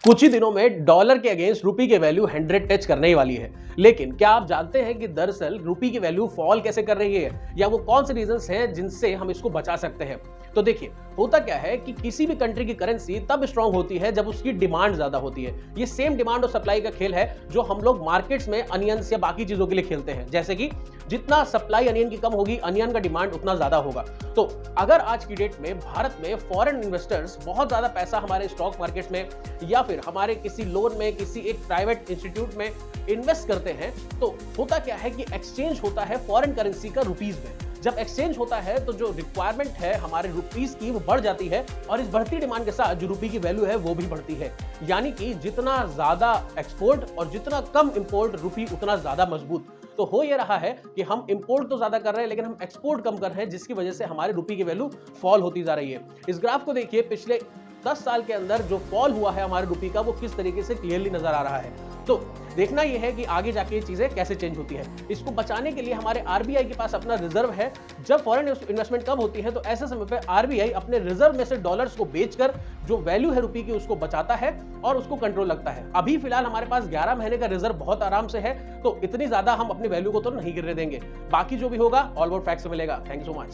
कुछ ही दिनों में डॉलर के अगेंस्ट रुपी की वैल्यू 100 टच करने ही वाली है। लेकिन क्या आप जानते हैं कि दरअसल रुपी की वैल्यू फॉल कैसे कर रही है या वो कौन से रीजंस हैं जिनसे हम इसको बचा सकते हैं? तो देखिए, होता क्या है कि किसी भी कंट्री की करेंसी तब स्ट्रांग होती है जब उसकी डिमांड ज्यादा होती है। ये सेम डिमांड और सप्लाई का खेल है जो हम लोग मार्केट्स में अनियंस या बाकी चीजों के लिए खेलते हैं। जैसे कि जितना सप्लाई अनियन की कम होगी, अनियन का डिमांड उतना ज्यादा होगा। तो अगर आज की डेट में भारत में फॉरेन इन्वेस्टर्स बहुत ज्यादा पैसा हमारे स्टॉक मार्केट में या फिर हमारे किसी लोन में, किसी एक प्राइवेट इंस्टीट्यूट में इन्वेस्ट करते हैं, तो होता क्या है कि एक्सचेंज होता है फॉरेन करेंसी का रुपीज में। जब एक्सचेंज होता है तो जो रिक्वायरमेंट है हमारे रुपीस की वो बढ़ जाती है और इस बढ़ती डिमांड के साथ जो रुपी की वैल्यू है वो भी बढ़ती है। यानी कि जितना ज्यादा एक्सपोर्ट और जितना कम इंपोर्ट, रुपी उतना ज्यादा मजबूत। तो हो ये रहा है कि हम इंपोर्ट तो ज्यादा कर रहे हैं लेकिन हम एक्सपोर्ट कम कर रहे हैं, जिसकी वजह से हमारे रुपी की वैल्यू फॉल होती जा रही है। इस ग्राफ को देखिए, पिछले 10 साल के अंदर जो फॉल हुआ है हमारे रुपी का वो किस तरीके से क्लियरली नजर आ रहा है। तो देखना यह है कि आगे जाके ये चीजें कैसे चेंज होती है। इसको बचाने के लिए हमारे आरबीआई के पास अपना रिजर्व है। जब फॉरेन इन्वेस्टमेंट कम होती है तो ऐसे समय पे आरबीआई अपने रिजर्व में से डॉलर्स को बेचकर जो वैल्यू है रुपी की उसको बचाता है और उसको कंट्रोल लगता है। अभी फिलहाल हमारे पास 11 महीने का रिजर्व बहुत आराम से है, तो इतनी ज्यादा हम अपनी वैल्यू को तो नहीं गिरने देंगे। बाकी जो भी होगा ऑल अबाउट फैक्ट्स से मिलेगा। Thank you so much.